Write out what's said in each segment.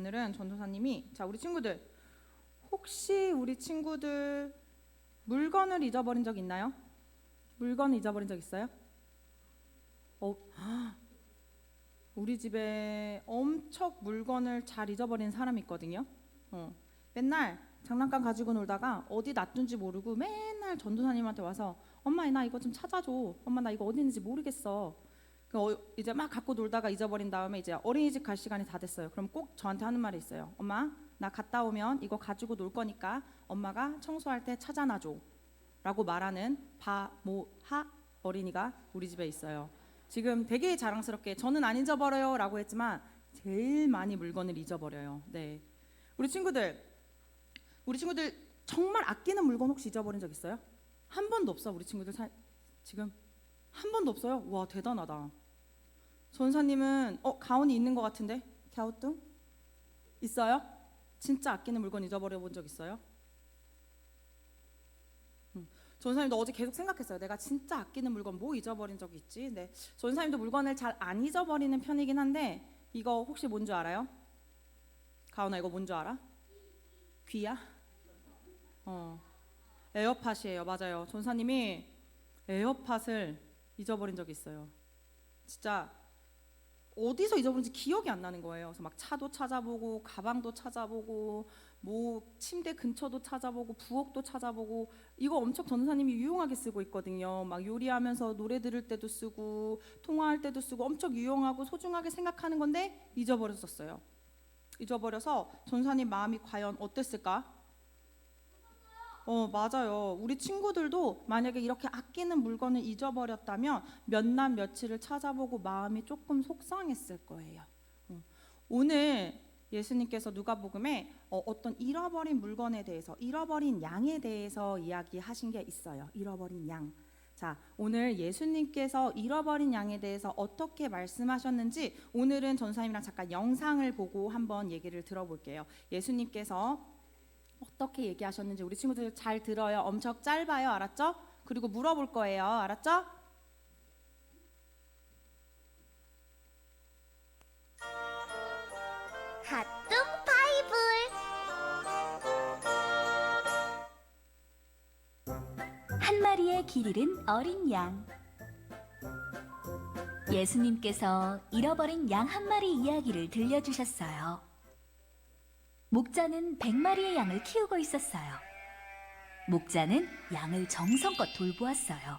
오늘은 전도사님이 우리 친구들 혹시 우리 친구들 물건을 잊어버린 적 있나요? 물건을 잊어버린 적 있어요? 우리 집에 엄청 물건을 잘 잊어버리는 사람이 있거든요. 맨날 장난감 가지고 놀다가 어디 놔둔지 모르고 맨날 전도사님한테 와서 엄마 나 이거 좀 찾아줘. 엄마 나 이거 어디 있는지 모르겠어. 이제 막 갖고 놀다가 잊어버린 다음에 이제 어린이집 갈 시간이 다 됐어요. 그럼 꼭 저한테 하는 말이 있어요. 엄마 나 갔다 오면 이거 가지고 놀 거니까 엄마가 청소할 때 찾아놔줘 라고 말하는 바모하 어린이가 우리 집에 있어요. 지금 되게 자랑스럽게 저는 안 잊어버려요 라고 했지만 제일 많이 물건을 잊어버려요. 네, 우리 친구들 정말 아끼는 물건 혹시 잊어버린 적 있어요? 한 번도 없어. 우리 친구들 지금 한 번도 없어요? 와 대단하다. 전사님은 가운이 있는 것 같은데 갸우뚱? 있어요? 진짜 아끼는 물건 잊어버려 본 적 있어요? 전사님도 어제 계속 생각했어요. 내가 진짜 아끼는 물건 뭐 잊어버린 적이 있지? 네, 전사님도 물건을 잘 안 잊어버리는 편이긴 한데 이거 혹시 뭔 줄 알아요? 가온아 이거 뭔 줄 알아? 귀야? 에어팟이에요. 맞아요. 전사님이 에어팟을 잊어버린 적이 있어요. 진짜 어디서 잊어버린지 기억이 안 나는 거예요. 그래서 막 차도 찾아보고 가방도 찾아보고 뭐 침대 근처도 찾아보고 부엌도 찾아보고 이거 엄청 전사님이 유용하게 쓰고 있거든요. 막 요리하면서 노래 들을 때도 쓰고 통화할 때도 쓰고 엄청 유용하고 소중하게 생각하는 건데 잊어버렸었어요. 잊어버려서 전사님 마음이 과연 어땠을까? 맞아요. 우리 친구들도 만약에 이렇게 아끼는 물건을 잊어버렸다면 몇 날 며칠을 찾아보고 마음이 조금 속상했을 거예요. 오늘 예수님께서 누가복음에 어떤 잃어버린 물건에 대해서, 잃어버린 양에 대해서 이야기하신 게 있어요. 잃어버린 양. 자, 오늘 예수님께서 잃어버린 양에 대해서 어떻게 말씀하셨는지 오늘은 전사님이랑 잠깐 영상을 보고 한번 얘기를 들어볼게요. 예수님께서 어떻게 얘기하셨는지 우리 친구들 잘 들어요. 엄청 짧아요. 알았죠? 그리고 물어볼 거예요. 알았죠? 핫뚱 바이블. 한 마리의 길 잃은 어린 양. 예수님께서 잃어버린 양 한 마리 이야기를 들려주셨어요. 목자는 100마리의 양을 키우고 있었어요. 목자는 양을 정성껏 돌보았어요.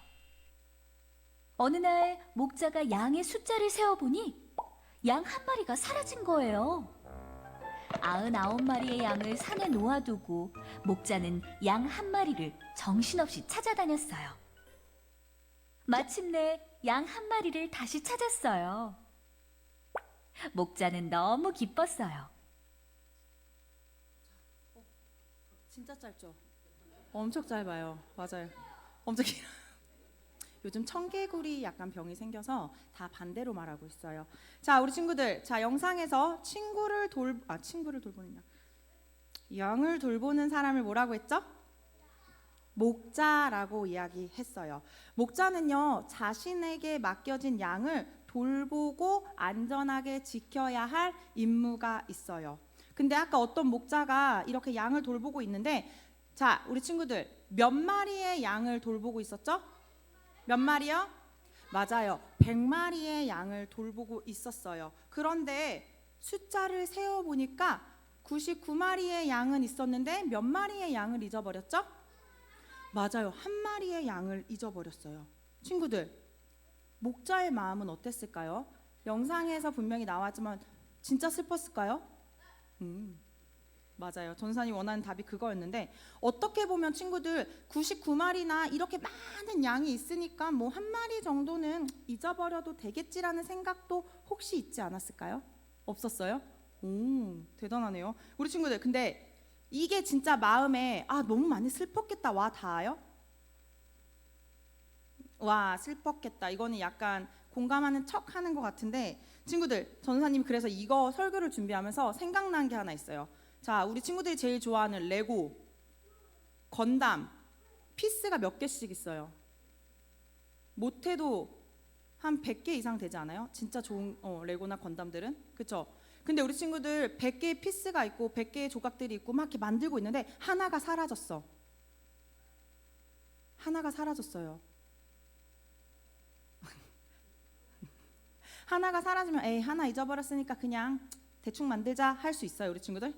어느 날 목자가 양의 숫자를 세어보니 양 한 마리가 사라진 거예요. 99마리의 양을 산에 놓아두고 목자는 양 한 마리를 정신없이 찾아다녔어요. 마침내 양 한 마리를 다시 찾았어요. 목자는 너무 기뻤어요. 진짜 짧죠? 엄청 짧아요. 맞아요. 엄청 길어요. 요즘 청개구리 약간 병이 생겨서 다 반대로 말하고 있어요. 자, 우리 친구들, 영상에서 친구를 돌보는 양을 돌보는 사람을 뭐라고 했죠? 목자라고 이야기했어요. 목자는요, 자신에게 맡겨진 양을 돌보고 안전하게 지켜야 할 임무가 있어요. 근데 아까 어떤 목자가 이렇게 양을 돌보고 있는데, 자, 우리 친구들 몇 마리의 양을 돌보고 있었죠? 몇 마리요? 맞아요. 100마리의 양을 돌보고 있었어요. 그런데 숫자를 세어보니까 99마리의 양은 있었는데 몇 마리의 양을 잊어버렸죠? 맞아요. 한 마리의 양을 잊어버렸어요. 친구들, 목자의 마음은 어땠을까요? 영상에서 분명히 나왔지만 진짜 슬펐을까요? 맞아요. 전사님 원하는 답이 그거였는데 어떻게 보면 친구들 99마리나 이렇게 많은 양이 있으니까 뭐 한 마리 정도는 잊어버려도 되겠지라는 생각도 혹시 있지 않았을까요? 없었어요? 오, 대단하네요. 우리 친구들 근데 이게 진짜 마음에 너무 많이 슬펐겠다 와 닿아요? 와 슬펐겠다 이거는 약간 공감하는 척 하는 것 같은데 친구들 전사님 그래서 이거 설교를 준비하면서 생각난 게 하나 있어요. 자, 우리 친구들이 제일 좋아하는 레고, 건담, 피스가 몇 개씩 있어요? 못해도 한 100개 이상 되지 않아요? 진짜 좋은 레고나 건담들은? 그쵸? 근데 우리 친구들 100개의 피스가 있고 100개의 조각들이 있고 막 이렇게 만들고 있는데 하나가 사라졌어. 하나가 사라졌어요. 하나가 사라지면 에이 하나 잊어버렸으니까 그냥 대충 만들자 할 수 있어요 우리 친구들?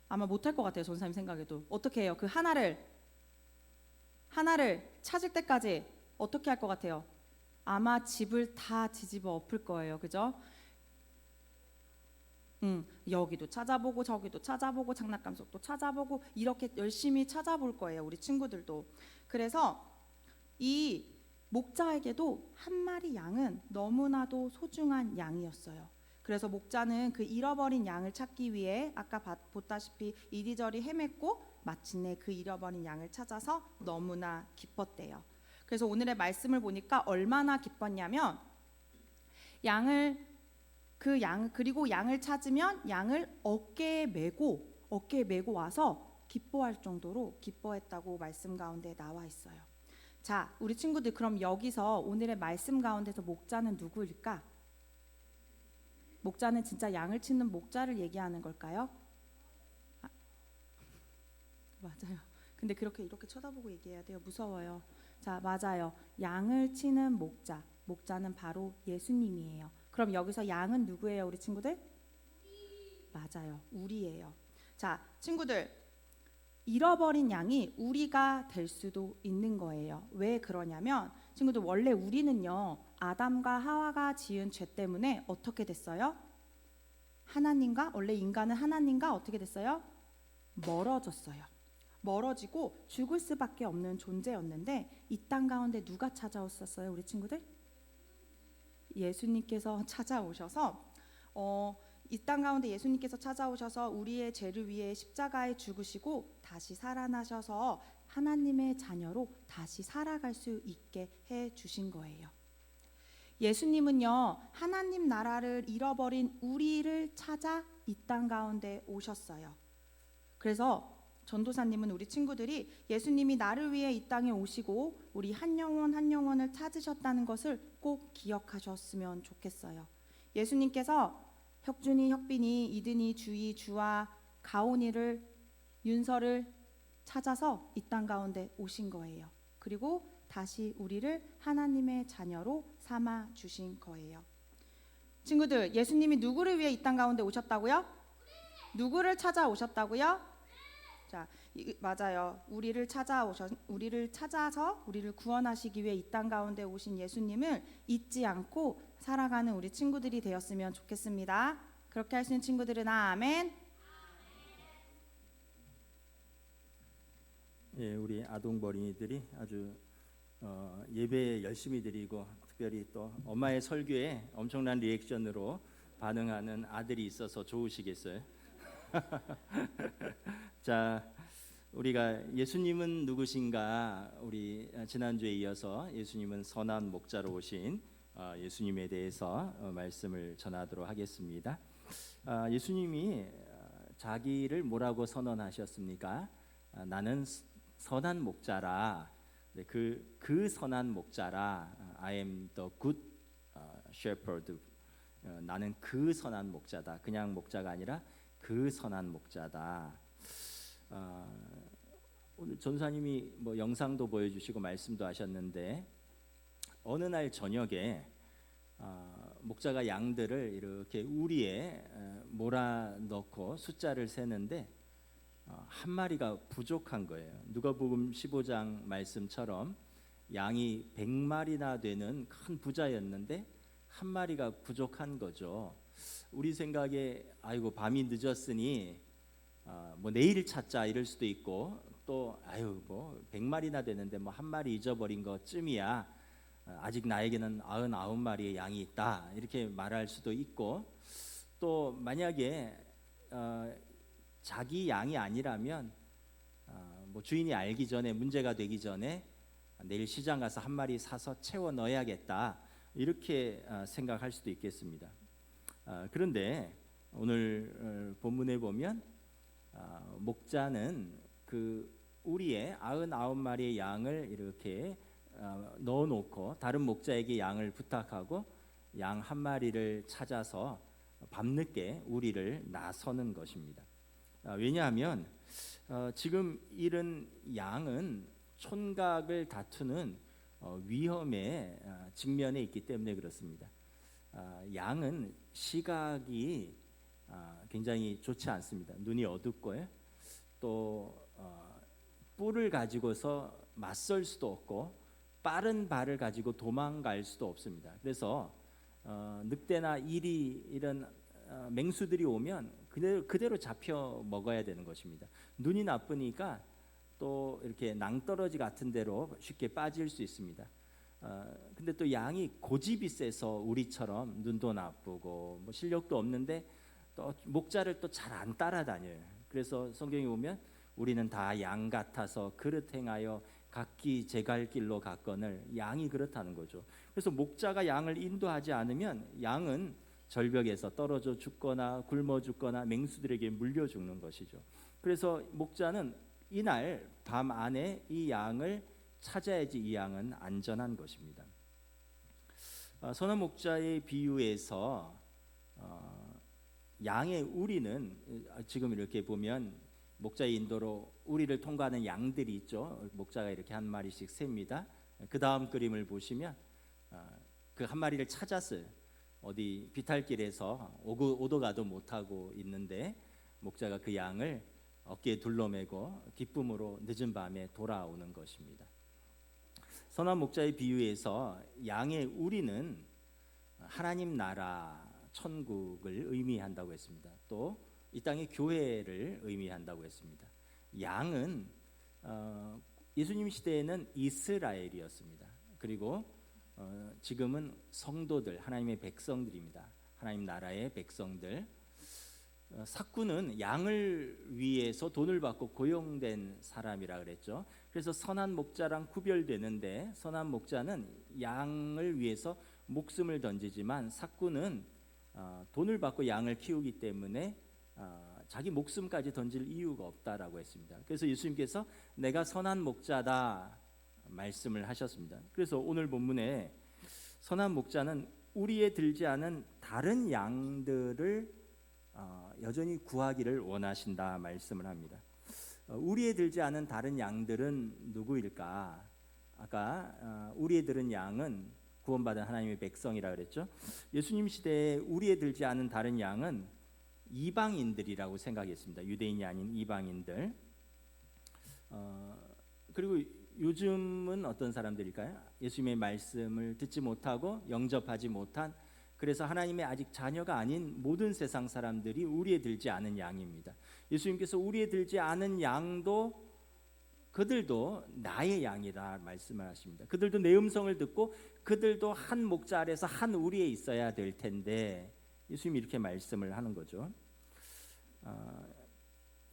아마 못할 것 같아요 전사님 생각에도. 어떻게 해요? 그 하나를 찾을 때까지 어떻게 할 것 같아요? 아마 집을 다 뒤집어 엎을 거예요 그죠? 여기도 찾아보고 저기도 찾아보고 장난감 속도 찾아보고 이렇게 열심히 찾아볼 거예요 우리 친구들도. 그래서 이 목자에게도 한 마리 양은 너무나도 소중한 양이었어요. 그래서 목자는 그 잃어버린 양을 찾기 위해 아까 보다시피 이리저리 헤맸고 마침내 그 잃어버린 양을 찾아서 너무나 기뻤대요. 그래서 오늘의 말씀을 보니까 얼마나 기뻤냐면 그리고 양을 찾으면 양을 어깨에 메고 와서 기뻐할 정도로 기뻐했다고 말씀 가운데 나와 있어요. 자, 우리 친구들 그럼 여기서 오늘의 말씀 가운데서 목자는 누구일까? 목자는 진짜 양을 치는 목자를 얘기하는 걸까요? 맞아요. 근데 이렇게 쳐다보고 얘기해야 돼요. 무서워요. 자, 맞아요. 양을 치는 목자. 목자는 바로 예수님이에요. 그럼 여기서 양은 누구예요, 우리 친구들? 맞아요. 우리예요. 자, 친구들. 잃어버린 양이 우리가 될 수도 있는 거예요. 왜 그러냐면 친구들 원래 우리는요. 아담과 하와가 지은 죄 때문에 어떻게 됐어요? 원래 인간은 하나님과 어떻게 됐어요? 멀어졌어요. 멀어지고 죽을 수밖에 없는 존재였는데 이 땅 가운데 누가 찾아오셨어요, 우리 친구들? 예수님께서 찾아오셔서 이 땅 가운데 예수님께서 찾아오셔서 우리의 죄를 위해 십자가에 죽으시고 다시 살아나셔서 하나님의 자녀로 다시 살아갈 수 있게 해 주신 거예요. 예수님은요, 하나님 나라를 잃어버린 우리를 찾아 이 땅 가운데 오셨어요. 그래서 전도사님은 우리 친구들이 예수님이 나를 위해 이 땅에 오시고 우리 한 영혼 한 영혼을 찾으셨다는 것을 꼭 기억하셨으면 좋겠어요. 예수님께서 혁준이, 혁빈이, 이든이, 주희, 주아, 가온이를, 윤서를 찾아서 이 땅 가운데 오신 거예요. 그리고 다시 우리를 하나님의 자녀로 삼아 주신 거예요. 친구들, 예수님이 누구를 위해 이 땅 가운데 오셨다고요? 누구를 찾아오셨다고요? 자, 맞아요. 우리를 찾아서 우리를 구원하시기 위해 이 땅 가운데 오신 예수님을 잊지 않고 살아가는 우리 친구들이 되었으면 좋겠습니다. 그렇게 할 수 있는 친구들은 아멘. 예, 우리 아동버린이들이 아주 예배 열심히 드리고 특별히 또 엄마의 설교에 엄청난 리액션으로 반응하는 아들이 있어서 좋으시겠어요? 자, 우리가 예수님은 누구신가? 우리 지난주에 이어서 예수님은 선한 목자로 오신 예수님에 대해서 말씀을 전하도록 하겠습니다. 예수님이 자기를 뭐라고 선언하셨습니까? 나는 선한 목자라. 그 선한 목자라. I am the good shepherd. 나는 그 선한 목자다. 그냥 목자가 아니라 그 선한 목자다. 오늘 전사님이 뭐 영상도 보여주시고 말씀도 하셨는데 어느 날 저녁에 목자가 양들을 이렇게 우리에 몰아넣고 숫자를 세는데 한 마리가 부족한 거예요. 누가복음 15장 말씀처럼 양이 100마리나 되는 큰 부자였는데 한 마리가 부족한 거죠. 우리 생각에 아이고 밤이 늦었으니 뭐 내일 찾자 이럴 수도 있고 또 아유 뭐 100마리나 되는데 뭐 한 마리 잊어버린 것쯤이야. 아직 나에게는 99마리의 양이 있다 이렇게 말할 수도 있고 또 만약에 자기 양이 아니라면 뭐 주인이 알기 전에 문제가 되기 전에 내일 시장 가서 한 마리 사서 채워 넣어야겠다 이렇게 생각할 수도 있겠습니다. 그런데 오늘 본문에 보면 목자는 그 우리의 99마리의 양을 이렇게 넣어놓고 다른 목자에게 양을 부탁하고 양 한 마리를 찾아서 밤늦게 우리를 나서는 것입니다. 왜냐하면 지금 이런 양은 촌각을 다투는 위험에 직면해 있기 때문에 그렇습니다. 양은 시각이 굉장히 좋지 않습니다. 눈이 어둡고요. 또 뿔을 가지고서 맞설 수도 없고 빠른 발을 가지고 도망갈 수도 없습니다. 그래서 늑대나 이리 이런 맹수들이 오면 그대로 잡혀 먹어야 되는 것입니다. 눈이 나쁘니까 또 이렇게 낭떠러지 같은 데로 쉽게 빠질 수 있습니다. 근데 또 양이 고집이 세서 우리처럼 눈도 나쁘고 뭐 실력도 없는데 또 목자를 또 잘 안 따라다녀요. 그래서 성경에 보면 우리는 다 양 같아서 그릇 행하여 각기 제 갈 길로 갔거늘, 양이 그렇다는 거죠. 그래서 목자가 양을 인도하지 않으면 양은 절벽에서 떨어져 죽거나 굶어 죽거나 맹수들에게 물려 죽는 것이죠. 그래서 목자는 이날 밤 안에 이 양을 찾아야지 이 양은 안전한 것입니다. 선한 목자의 비유에서 양의 우리는 지금 이렇게 보면 목자의 인도로 우리를 통과하는 양들이 있죠. 목자가 이렇게 한 마리씩 셉니다. 그 다음 그림을 보시면 그 한 마리를 찾았어요. 어디 비탈길에서 오도 가도 못하고 있는데 목자가 그 양을 어깨에 둘러매고 기쁨으로 늦은 밤에 돌아오는 것입니다. 선한 목자의 비유에서 양의 우리는 하나님 나라 천국을 의미한다고 했습니다. 또 이 땅의 교회를 의미한다고 했습니다. 양은 예수님 시대에는 이스라엘이었습니다. 그리고 지금은 성도들, 하나님의 백성들입니다. 하나님 나라의 백성들. 삭구는 양을 위해서 돈을 받고 고용된 사람이라 그랬죠. 그래서 선한 목자랑 구별되는데, 선한 목자는 양을 위해서 목숨을 던지지만 삭구는 돈을 받고 양을 키우기 때문에 자기 목숨까지 던질 이유가 없다라고 했습니다. 그래서 예수님께서 내가 선한 목자다 말씀을 하셨습니다. 그래서 오늘 본문에 선한 목자는 우리에 들지 않은 다른 양들을 여전히 구하기를 원하신다 말씀을 합니다. 우리에 들지 않은 다른 양들은 누구일까? 아까 우리에 들은 양은 구원받은 하나님의 백성이라 그랬죠. 예수님 시대에 우리에 들지 않은 다른 양은 이방인들이라고 생각했습니다. 유대인이 아닌 이방인들. 그리고 요즘은 어떤 사람들일까요? 예수님의 말씀을 듣지 못하고 영접하지 못한, 그래서 하나님의 아직 자녀가 아닌 모든 세상 사람들이 우리에 들지 않은 양입니다. 예수님께서 우리에 들지 않은 양도 그들도 나의 양이라 말씀을 하십니다. 그들도 내 음성을 듣고 그들도 한 목자 아래서 한 우리에 있어야 될 텐데 예수님이 이렇게 말씀을 하는 거죠.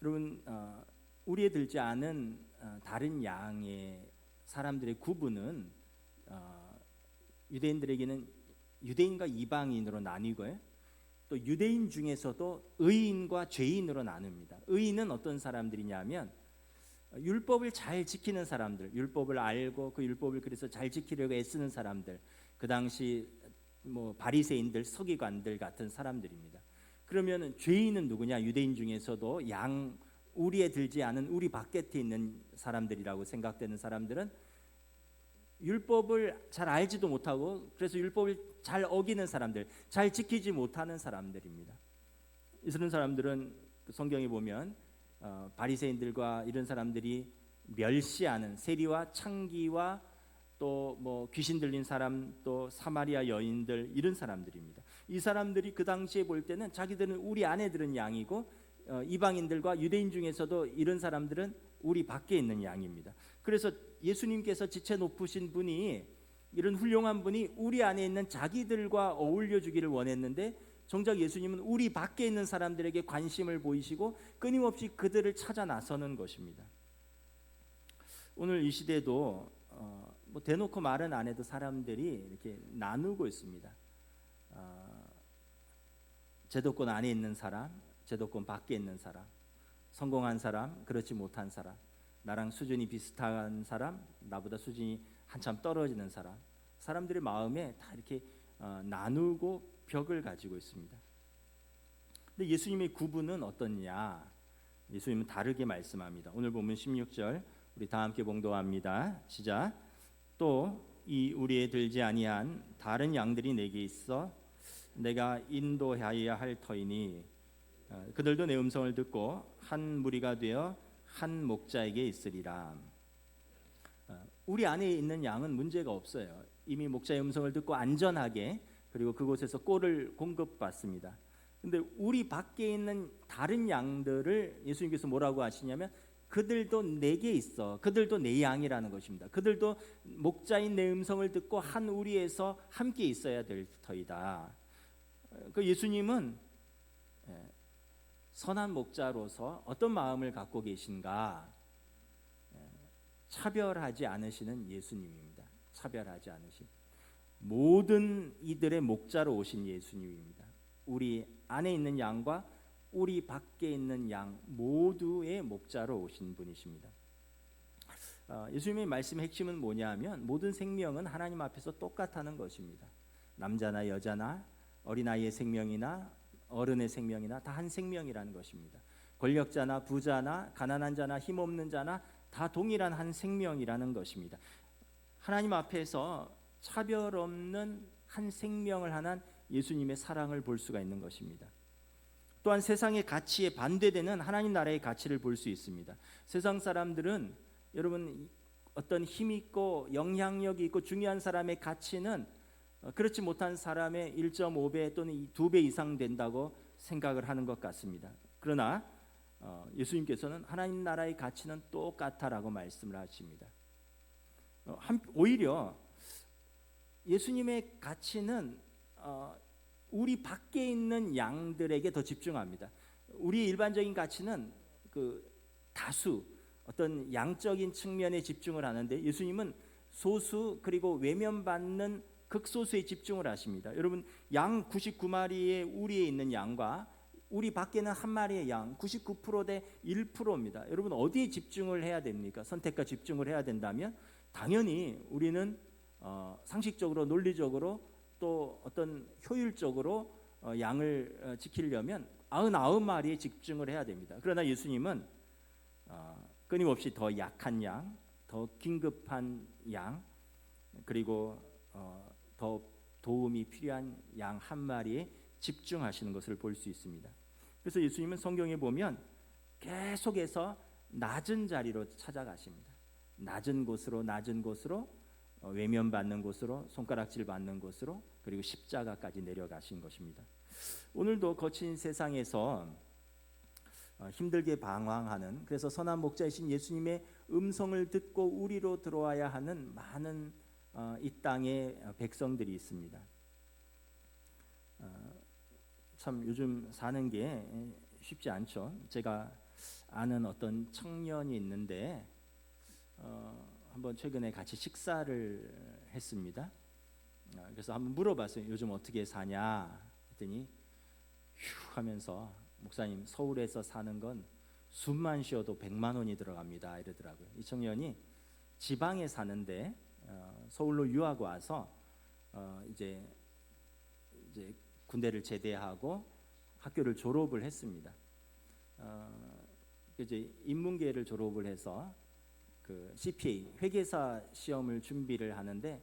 여러분, 우리에 들지 않은 다른 양의 사람들의 구분은 유대인들에게는 유대인과 이방인으로 나뉘고요. 또 유대인 중에서도 의인과 죄인으로 나눕니다. 의인은 어떤 사람들이냐면 율법을 잘 지키는 사람들, 율법을 알고 그 율법을 그래서 잘 지키려고 애쓰는 사람들, 그 당시 뭐 바리새인들, 서기관들 같은 사람들입니다. 그러면 죄인은 누구냐? 유대인 중에서도 우리에 들지 않은 우리 바깥에 있는 사람들이라고 생각되는 사람들은 율법을 잘 알지도 못하고 그래서 율법을 잘 어기는 사람들, 잘 지키지 못하는 사람들입니다. 이런 사람들은 성경에 보면 바리새인들과 이런 사람들이 멸시하는 세리와 창기와 또 뭐 귀신 들린 사람, 또 사마리아 여인들, 이런 사람들입니다. 이 사람들이 그 당시에 볼 때는 자기들은 우리 안에 들은 양이고 이방인들과 유대인 중에서도 이런 사람들은 우리 밖에 있는 양입니다. 그래서 예수님께서 지체 높으신 분이, 이런 훌륭한 분이 우리 안에 있는 자기들과 어울려 주기를 원했는데 정작 예수님은 우리 밖에 있는 사람들에게 관심을 보이시고 끊임없이 그들을 찾아 나서는 것입니다. 오늘 이 시대도 뭐 대놓고 말은 안 해도 사람들이 이렇게 나누고 있습니다. 제도권 안에 있는 사람, 제도권 밖에 있는 사람, 성공한 사람, 그렇지 못한 사람, 나랑 수준이 비슷한 사람, 나보다 수준이 한참 떨어지는 사람, 사람들의 마음에 다 이렇게 나누고 벽을 가지고 있습니다. 근데 예수님의 구분은 어떻냐? 예수님은 다르게 말씀합니다. 오늘 보면 16절 우리 다 함께 봉독합니다. 시작. 또 이 우리에 들지 아니한 다른 양들이 내게 있어 내가 인도하여야 할 터이니 그들도 내 음성을 듣고 한 무리가 되어 한 목자에게 있으리라. 우리 안에 있는 양은 문제가 없어요. 이미 목자의 음성을 듣고 안전하게 그리고 그곳에서 꼴을 공급받습니다. 근데 우리 밖에 있는 다른 양들을 예수님께서 뭐라고 하시냐면 그들도 내게 있어. 그들도 내 양이라는 것입니다. 그들도 목자인 내 음성을 듣고 한 우리에서 함께 있어야 될 터이다. 그 예수님은 선한 목자로서 어떤 마음을 갖고 계신가? 차별하지 않으시는 예수님입니다. 차별하지 않으신 모든 이들의 목자로 오신 예수님입니다. 우리 안에 있는 양과 우리 밖에 있는 양 모두의 목자로 오신 분이십니다. 예수님의 말씀의 핵심은 뭐냐면 모든 생명은 하나님 앞에서 똑같다는 것입니다. 남자나 여자나 어린아이의 생명이나 어른의 생명이나 다 한 생명이라는 것입니다. 권력자나 부자나 가난한 자나 힘없는 자나 다 동일한 한 생명이라는 것입니다. 하나님 앞에서 차별 없는 한 생명을 하는 예수님의 사랑을 볼 수가 있는 것입니다. 또한 세상의 가치에 반대되는 하나님 나라의 가치를 볼 수 있습니다. 세상 사람들은 여러분 어떤 힘 있고 영향력이 있고 중요한 사람의 가치는 그렇지 못한 사람의 1.5배 또는 2배 이상 된다고 생각을 하는 것 같습니다. 그러나 예수님께서는 하나님 나라의 가치는 똑같다라고 말씀을 하십니다. 오히려 예수님의 가치는 우리 밖에 있는 양들에게 더 집중합니다. 우리의 일반적인 가치는 그 다수 어떤 양적인 측면에 집중을 하는데 예수님은 소수 그리고 외면받는 극소수에 집중을 하십니다. 여러분 양 99마리의 우리에 있는 양과 우리 밖에는 한 마리의 양 99%대 1%입니다. 여러분 어디에 집중을 해야 됩니까? 선택과 집중을 해야 된다면 당연히 우리는 상식적으로 논리적으로 또 어떤 효율적으로 양을 지키려면 99마리에 집중을 해야 됩니다. 그러나 예수님은 끊임없이 더 약한 양, 더 긴급한 양, 그리고 더 도움이 필요한 양 한 마리에 집중하시는 것을 볼 수 있습니다. 그래서 예수님은 성경에 보면 계속해서 낮은 자리로 찾아가십니다. 낮은 곳으로 외면받는 곳으로 손가락질 받는 곳으로 그리고 십자가까지 내려가신 것입니다. 오늘도 거친 세상에서 힘들게 방황하는 그래서 선한 목자이신 예수님의 음성을 듣고 우리로 들어와야 하는 많은 이 땅의 백성들이 있습니다. 참 요즘 사는 게 쉽지 않죠. 제가 아는 어떤 청년이 있는데 한번 최근에 같이 식사를 했습니다. 그래서 한번 물어봤어요. 요즘 어떻게 사냐 했더니 휴 하면서 목사님 서울에서 사는 건 숨만 쉬어도 100만 원이 들어갑니다 이러더라고요. 이 청년이 지방에 사는데 서울로 유학 와서 이제 군대를 제대하고 학교를 졸업을 했습니다. 이제 인문계를 졸업을 해서 그 CPA 회계사 시험을 준비를 하는데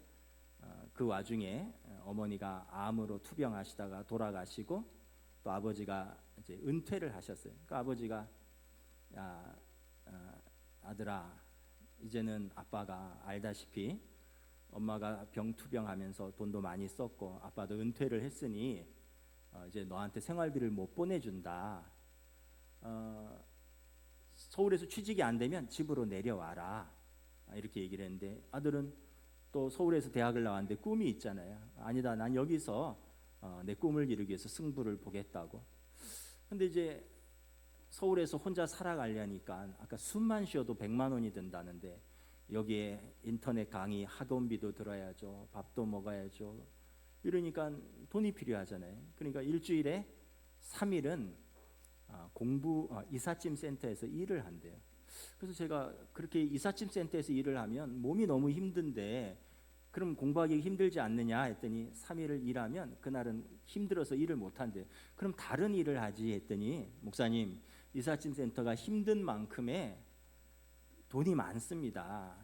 그 와중에 어머니가 암으로 투병하시다가 돌아가시고 또 아버지가 이제 은퇴를 하셨어요. 그 아버지가 아들아 이제는 아빠가 알다시피 엄마가 병투병하면서 돈도 많이 썼고 아빠도 은퇴를 했으니 이제 너한테 생활비를 못 보내준다. 서울에서 취직이 안 되면 집으로 내려와라 이렇게 얘기를 했는데 아들은 또 서울에서 대학을 나왔는데 꿈이 있잖아요. 아니다 난 여기서 내 꿈을 이루기 위해서 승부를 보겠다고. 근데 이제 서울에서 혼자 살아가려니까 아까 숨만 쉬어도 100만 원이 든다는데 여기에 인터넷 강의 학원비도 들어야죠. 밥도 먹어야죠. 이러니까 돈이 필요하잖아요. 그러니까 일주일에 3일은 이삿짐 센터에서 일을 한대요. 그래서 제가 그렇게 이삿짐 센터에서 일을 하면 몸이 너무 힘든데 그럼 공부하기 힘들지 않느냐 했더니 3일을 일하면 그날은 힘들어서 일을 못 한대요. 그럼 다른 일을 하지 했더니 목사님, 이삿짐 센터가 힘든 만큼의 돈이 많습니다.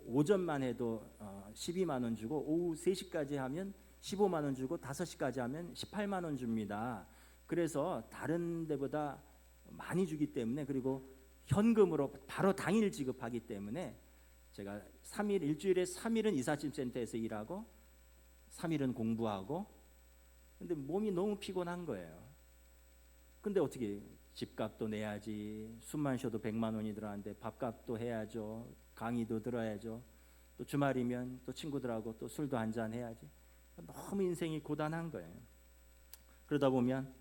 오전만 해도 12만 원 주고 오후 3시까지 하면 15만 원 주고 5시까지 하면 18만 원 줍니다. 그래서 다른 데보다 많이 주기 때문에, 그리고 현금으로 바로 당일 지급하기 때문에 제가 3일, 일주일에 3일은 이삿짐 센터에서 일하고 3일은 공부하고, 근데 몸이 너무 피곤한 거예요. 근데 어떻게 집값도 내야지, 숨만 쉬어도 100만 원이 들어가는데 밥값도 해야죠, 강의도 들어야죠, 또 주말이면 또 친구들하고 또 술도 한잔 해야지. 너무 인생이 고단한 거예요. 그러다 보면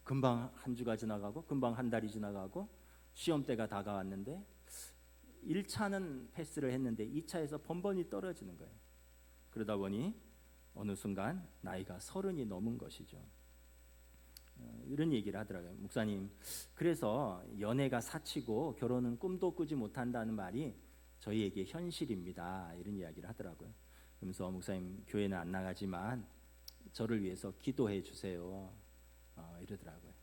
금방 한 주가 지나가고 금방 한 달이 지나가고 시험 때가 다가왔는데 1차는 패스를 했는데 2차에서 번번이 떨어지는 거예요. 그러다 보니 어느 순간 나이가 30이 넘은 것이죠. 이런 얘기를 하더라고요. 목사님, 그래서 연애가 사치고 결혼은 꿈도 꾸지 못한다는 말이 저희에게 현실입니다. 이런 이야기를 하더라고요. 그러면서 목사님, 교회는 안 나가지만 저를 위해서 기도해 주세요. 이러더라고요.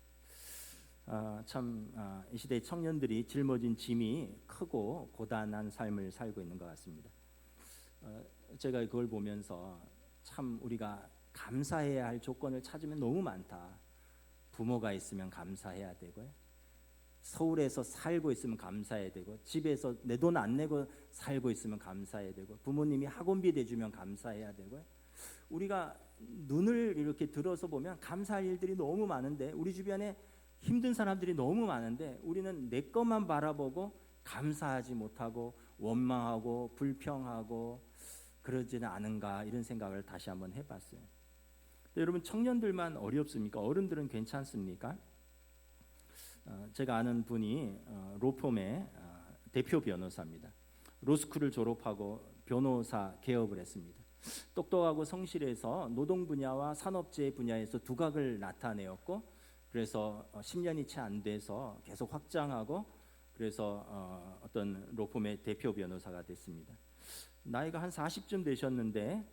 이 시대 청년들이 짊어진 짐이 크고 고단한 삶을 살고 있는 것 같습니다. 제가 그걸 보면서 참 우리가 감사해야 할 조건을 찾으면 너무 많다. 부모가 있으면 감사해야 되고요, 서울에서 살고 있으면 감사해야 되고, 집에서 내 돈 안 내고 살고 있으면 감사해야 되고, 부모님이 학원비 대주면 감사해야 되고요. 우리가 눈을 이렇게 들어서 보면 감사할 일들이 너무 많은데, 우리 주변에 힘든 사람들이 너무 많은데 우리는 내 것만 바라보고 감사하지 못하고 원망하고 불평하고 그러지는 않은가, 이런 생각을 다시 한번 해봤어요. 여러분, 청년들만 어렵습니까? 어른들은 괜찮습니까? 제가 아는 분이 로펌의 대표 변호사입니다. 로스쿨을 졸업하고 변호사 개업을 했습니다. 똑똑하고 성실해서 노동 분야와 산업재해 분야에서 두각을 나타내었고, 그래서 10년이 채 안 돼서 계속 확장하고, 그래서 어떤 로펌의 대표 변호사가 됐습니다. 나이가 한 40쯤 되셨는데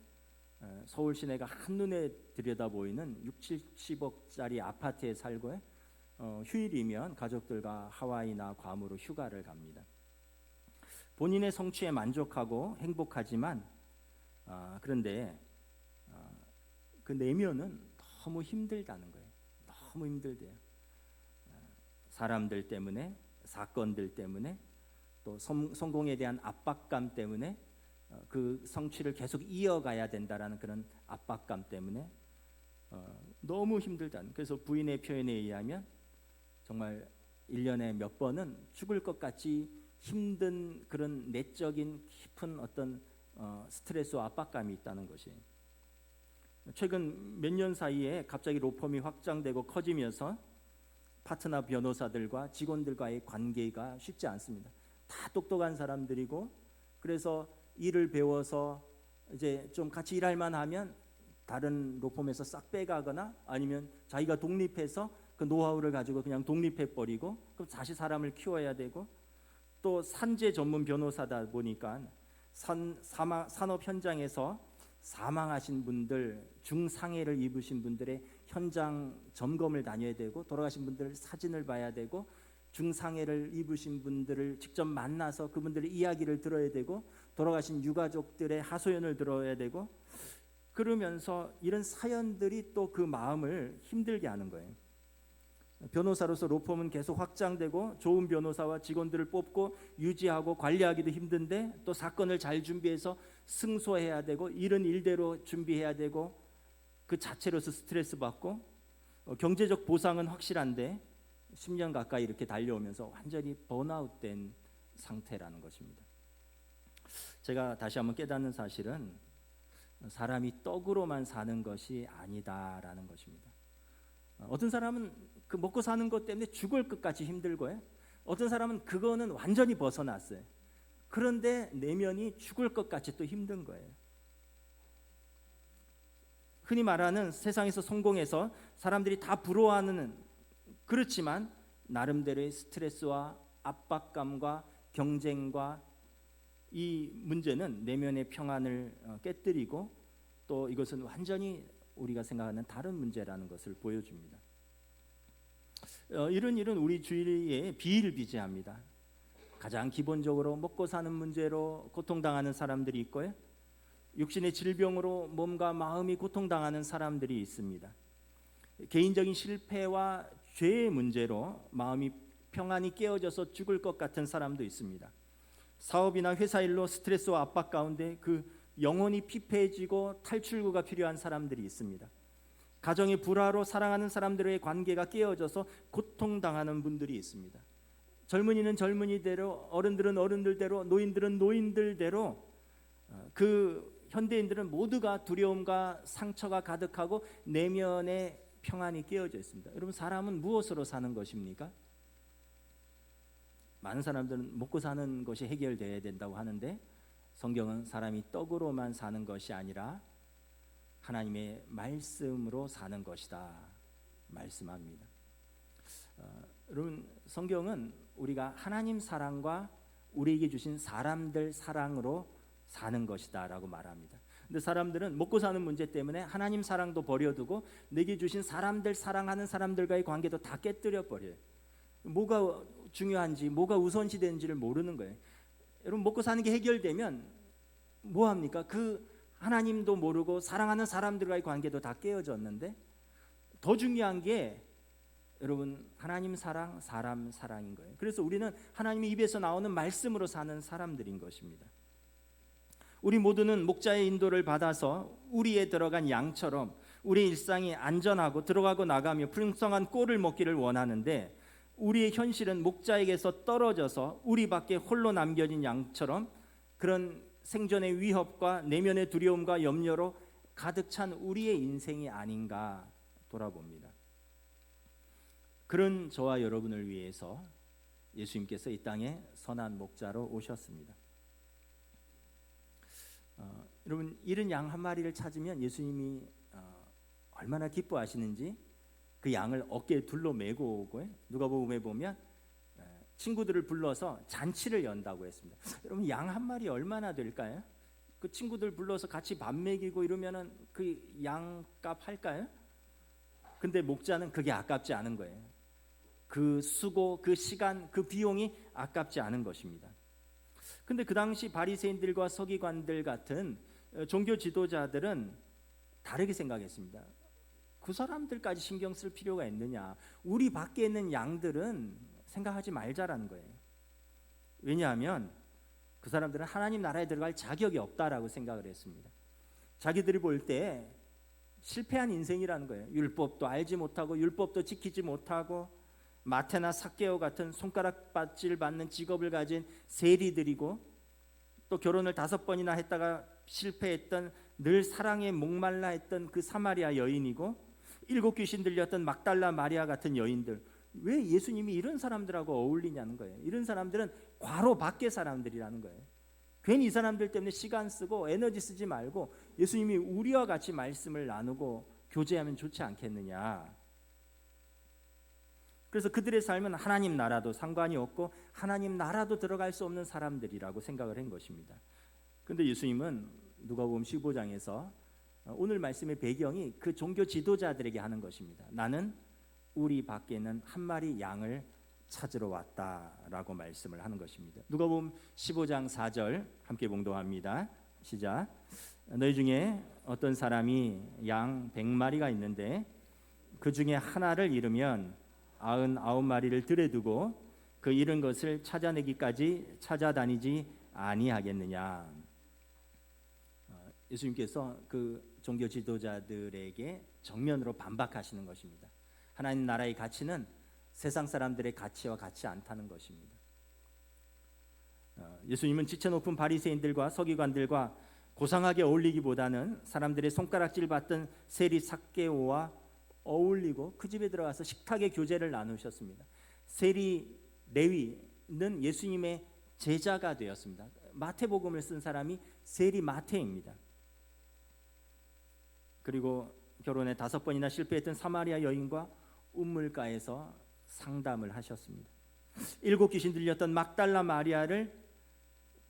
서울 시내가 한눈에 들여다보이는 60-70억짜리 아파트에 살고요, 휴일이면 가족들과 하와이나 괌으로 휴가를 갑니다. 본인의 성취에 만족하고 행복하지만 그런데 그 내면은 너무 힘들다는 거예요. 너무 힘들대요. 사람들 때문에, 사건들 때문에, 또 성공에 대한 압박감 때문에, 그 성취를 계속 이어가야 된다라는 그런 압박감 때문에 너무 힘들다는. 그래서 부인의 표현에 의하면 정말 1년에 몇 번은 죽을 것 같이 힘든 그런 내적인 깊은 어떤 스트레스와 압박감이 있다는 것이. 최근 몇 년 사이에 갑자기 로펌이 확장되고 커지면서 파트너 변호사들과 직원들과의 관계가 쉽지 않습니다. 다 똑똑한 사람들이고, 그래서 일을 배워서 이제 좀 같이 일할 만하면 다른 로펌에서 싹 빼가거나, 아니면 자기가 독립해서 그 노하우를 가지고 그냥 독립해 버리고, 그럼 다시 사람을 키워야 되고, 또 산재 전문 변호사다 보니까 산업 현장에서 사망하신 분들, 중상해를 입으신 분들의 현장 점검을 다녀야 되고, 돌아가신 분들 사진을 봐야 되고, 중상해를 입으신 분들을 직접 만나서 그분들의 이야기를 들어야 되고, 돌아가신 유가족들의 하소연을 들어야 되고, 그러면서 이런 사연들이 또 그 마음을 힘들게 하는 거예요. 변호사로서 로펌은 계속 확장되고 좋은 변호사와 직원들을 뽑고 유지하고 관리하기도 힘든데, 또 사건을 잘 준비해서 승소해야 되고, 이런 일대로 준비해야 되고, 그 자체로서 스트레스 받고, 경제적 보상은 확실한데 10년 가까이 이렇게 달려오면서 완전히 번아웃된 상태라는 것입니다. 제가 다시 한번 깨닫는 사실은 사람이 떡으로만 사는 것이 아니다라는 것입니다. 어떤 사람은 그 먹고 사는 것 때문에 죽을 것까지 힘들고요, 어떤 사람은 그거는 완전히 벗어났어요. 그런데 내면이 죽을 것 같이 또 힘든 거예요. 흔히 말하는 세상에서 성공해서 사람들이 다 부러워하는, 그렇지만 나름대로의 스트레스와 압박감과 경쟁과 이 문제는 내면의 평안을 깨뜨리고 또 이것은 완전히 우리가 생각하는 다른 문제라는 것을 보여줍니다. 이런 일은 우리 주위에 비일비재합니다. 가장 기본적으로 먹고 사는 문제로 고통당하는 사람들이 있고요. 육신의 질병으로 몸과 마음이 고통당하는 사람들이 있습니다. 개인적인 실패와 죄의 문제로 마음이 평안이 깨어져서 죽을 것 같은 사람도 있습니다. 사업이나 회사 일로 스트레스와 압박 가운데 그 영혼이 피폐해지고 탈출구가 필요한 사람들이 있습니다. 가정의 불화로 사랑하는 사람들의 관계가 깨어져서 고통당하는 분들이 있습니다. 젊은이는 젊은이대로, 어른들은 어른들대로, 노인들은 노인들대로 그 현대인들은 모두가 두려움과 상처가 가득하고 내면에 평안이 깨어져 있습니다. 여러분, 사람은 무엇으로 사는 것입니까? 많은 사람들은 먹고 사는 것이 해결돼야 된다고 하는데 성경은 사람이 떡으로만 사는 것이 아니라 하나님의 말씀으로 사는 것이다 말씀합니다. 여러분, 성경은 우리가 하나님 사랑과 우리에게 주신 사람들 사랑으로 사는 것이다 라고 말합니다. 근데 사람들은 먹고 사는 문제 때문에 하나님 사랑도 버려두고 내게 주신 사람들 사랑하는 사람들과의 관계도 다 깨뜨려 버려요. 뭐가 중요한지 뭐가 우선시되는지를 모르는 거예요. 여러분, 먹고 사는 게 해결되면 뭐 합니까? 그 하나님도 모르고 사랑하는 사람들과의 관계도 다 깨어졌는데 더 중요한 게 여러분, 하나님 사랑, 사람 사랑인 거예요. 그래서 우리는 하나님의 입에서 나오는 말씀으로 사는 사람들인 것입니다. 우리 모두는 목자의 인도를 받아서 우리에 들어간 양처럼 우리 일상이 안전하고 들어가고 나가며 풍성한 꼴을 먹기를 원하는데 우리의 현실은 목자에게서 떨어져서 우리 밖에 홀로 남겨진 양처럼 그런 생존의 위협과 내면의 두려움과 염려로 가득 찬 우리의 인생이 아닌가 돌아봅니다. 그런 저와 여러분을 위해서 예수님께서 이 땅에 선한 목자로 오셨습니다. 여러분, 잃은 양 한 마리를 찾으면 예수님이 얼마나 기뻐하시는지 그 양을 어깨에 둘러 메고 오고 누가복음에 보면 친구들을 불러서 잔치를 연다고 했습니다. 여러분, 양 한 마리 얼마나 될까요? 그 친구들 불러서 같이 밥 먹이고 이러면은 그 양값 할까요? 근데 목자는 그게 아깝지 않은 거예요. 그 수고, 그 시간, 그 비용이 아깝지 않은 것입니다. 근데 그 당시 바리새인들과 서기관들 같은 종교 지도자들은 다르게 생각했습니다. 그 사람들까지 신경 쓸 필요가 있느냐? 우리 밖에 있는 양들은 생각하지 말자라는 거예요. 왜냐하면 그 사람들은 하나님 나라에 들어갈 자격이 없다라고 생각을 했습니다. 자기들이 볼 때 실패한 인생이라는 거예요. 율법도 알지 못하고 율법도 지키지 못하고 마태나 삭개오 같은 손가락받질 받는 직업을 가진 세리들이고 또 결혼을 5번이나 했다가 실패했던 늘 사랑에 목말라 했던 그 사마리아 여인이고 7 귀신 들렸던 막달라 마리아 같은 여인들, 왜 예수님이 이런 사람들하고 어울리냐는 거예요. 이런 사람들은 과로 밖의 사람들이라는 거예요. 괜히 이 사람들 때문에 시간 쓰고 에너지 쓰지 말고 예수님이 우리와 같이 말씀을 나누고 교제하면 좋지 않겠느냐. 그래서 그들의 삶은 하나님 나라도 상관이 없고 하나님 나라도 들어갈 수 없는 사람들이라고 생각을 한 것입니다. 그런데 예수님은 누가복음 15장에서 오늘 말씀의 배경이 그 종교 지도자들에게 하는 것입니다. 나는 우리 밖에 있는 한 마리 양을 찾으러 왔다라고 말씀을 하는 것입니다. 누가복음 15장 4절 함께 봉독합니다. 시작. 너희 중에 어떤 사람이 양 100마리가 있는데 그 중에 하나를 잃으면 99마리를 들에 두고 그 잃은 것을 찾아내기까지 찾아다니지 아니하겠느냐. 예수님께서 그 종교 지도자들에게 정면으로 반박하시는 것입니다. 하나님 나라의 가치는 세상 사람들의 가치와 같지 않다는 것입니다. 예수님은 지체 높은 바리새인들과 서기관들과 고상하게 어울리기보다는 사람들의 손가락질 받던 세리 삭개오와 어울리고 그 집에 들어가서 식탁의 교제를 나누셨습니다. 세리 레위는 예수님의 제자가 되었습니다. 마태복음을 쓴 사람이 세리 마태입니다. 그리고 결혼에 5번이나 실패했던 사마리아 여인과 우물가에서 상담을 하셨습니다. 7 귀신 들렸던 막달라 마리아를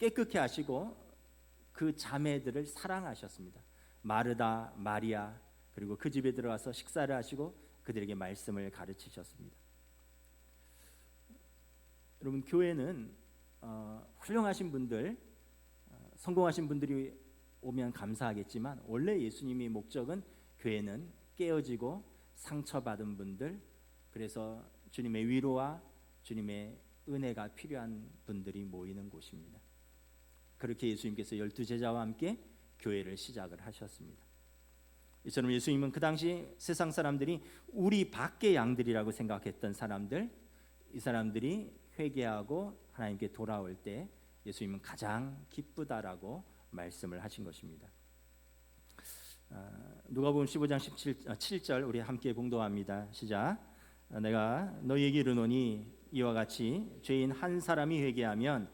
깨끗게 하시고 그 자매들을 사랑하셨습니다. 마르다, 마리아, 그리고 그 집에 들어가서 식사를 하시고 그들에게 말씀을 가르치셨습니다. 여러분, 교회는 훌륭하신 분들, 성공하신 분들이 오면 감사하겠지만 원래 예수님의 목적은 교회는 깨어지고 상처받은 분들, 그래서 주님의 위로와 주님의 은혜가 필요한 분들이 모이는 곳입니다. 그렇게 예수님께서 12제자와 함께 교회를 시작을 하셨습니다. 이처럼 예수님은 그 당시 세상 사람들이 우리 밖의 양들이라고 생각했던 사람들, 이 사람들이 회개하고 하나님께 돌아올 때 예수님은 가장 기쁘다라고 말씀을 하신 것입니다. 누가복음 15장 7절 우리 함께 봉독합니다. 시작. 내가 너희에게 이르노니 이와 같이 죄인 한 사람이 회개하면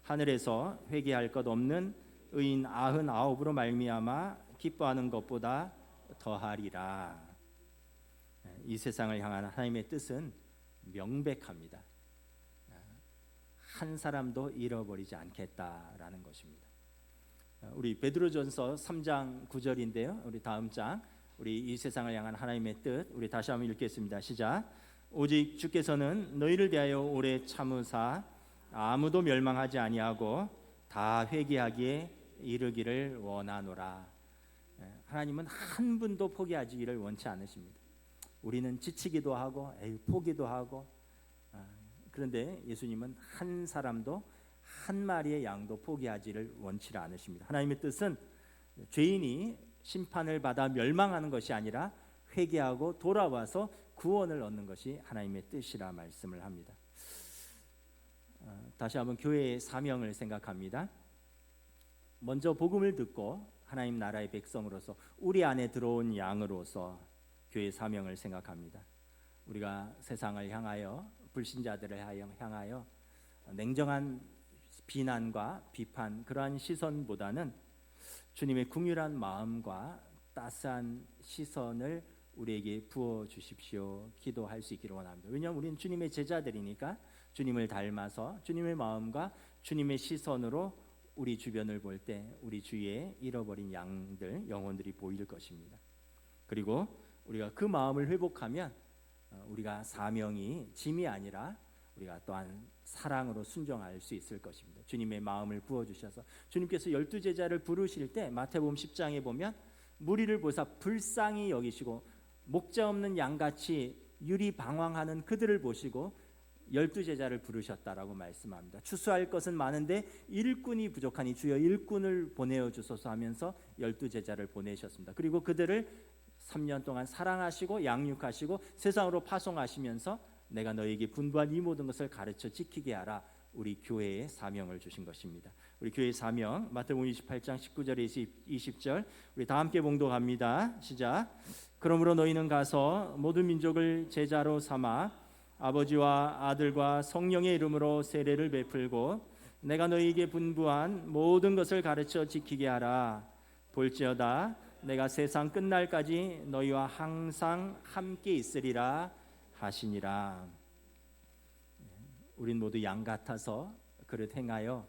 하늘에서 회개할 것 없는 의인 99으로 말미암아 기뻐하는 것보다 더하리라. 이 세상을 향한 하나님의 뜻은 명백합니다. 한 사람도 잃어버리지 않겠다라는 것입니다. 우리 베드로전서 3장 9절인데요. 우리 다음 장, 우리 이 세상을 향한 하나님의 뜻, 우리 다시 한번 읽겠습니다. 시작. 오직 주께서는 너희를 대하여 오래 참으사 아무도 멸망하지 아니하고 다 회개하기에 이르기를 원하노라. 하나님은 한 분도 포기하기를 원치 않으십니다. 우리는 지치기도 하고 포기도 하고, 그런데 예수님은 한 사람도 한 마리의 양도 포기하지를 원치 않으십니다. 하나님의 뜻은 죄인이 심판을 받아 멸망하는 것이 아니라 회개하고 돌아와서 구원을 얻는 것이 하나님의 뜻이라 말씀을 합니다. 다시 한번 교회의 사명을 생각합니다. 먼저 복음을 듣고 하나님 나라의 백성으로서 우리 안에 들어온 양으로서 교회의 사명을 생각합니다. 우리가 세상을 향하여, 불신자들을 향하여 냉정한 비난과 비판, 그러한 시선보다는 주님의 긍휼한 마음과 따스한 시선을 우리에게 부어 주십시오. 기도할 수 있기를 원합니다. 왜냐하면 우리는 주님의 제자들이니까 주님을 닮아서 주님의 마음과 주님의 시선으로 우리 주변을 볼 때 우리 주위에 잃어버린 양들, 영혼들이 보일 것입니다. 그리고 우리가 그 마음을 회복하면 우리가 사명이 짐이 아니라 우리가 또한 사랑으로 순종할 수 있을 것입니다. 주님의 마음을 부어주셔서 주님께서 12제자를 부르실 때 마태복음 10장에 보면 무리를 보사 불쌍히 여기시고 목자 없는 양같이 유리방황하는 그들을 보시고 12제자를 부르셨다라고 말씀합니다. 추수할 것은 많은데 일꾼이 부족하니 주여 일꾼을 보내어 주소서 하면서 12제자를 보내셨습니다. 그리고 그들을 3년 동안 사랑하시고 양육하시고 세상으로 파송하시면서 내가 너에게 분부한 이 모든 것을 가르쳐 지키게 하라. 우리 교회에 사명을 주신 것입니다. 우리 교회의 사명 마태복음 28장 19절에서 20절 우리 다 함께 봉독합니다. 시작. 그러므로 너희는 가서 모든 민족을 제자로 삼아 아버지와 아들과 성령의 이름으로 세례를 베풀고 내가 너희에게 분부한 모든 것을 가르쳐 지키게 하라. 볼지어다 내가 세상 끝날까지 너희와 항상 함께 있으리라 하시니라. 우린 모두 양 같아서 그릇 행하여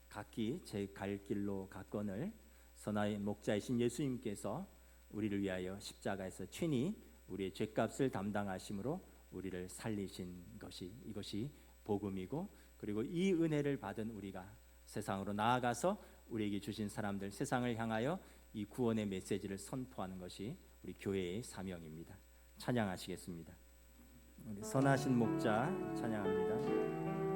각기 제 갈 길로 갔거늘 선하의 목자이신 예수님께서 우리를 위하여 십자가에서 친히 우리의 죄값을 담당하심으로 우리를 살리신 것이 이것이 복음이고, 그리고 이 은혜를 받은 우리가 세상으로 나아가서 우리에게 주신 사람들, 세상을 향하여 이 구원의 메시지를 선포하는 것이 우리 교회의 사명입니다. 찬양하시겠습니다. 우리 선하신 목자 찬양합니다.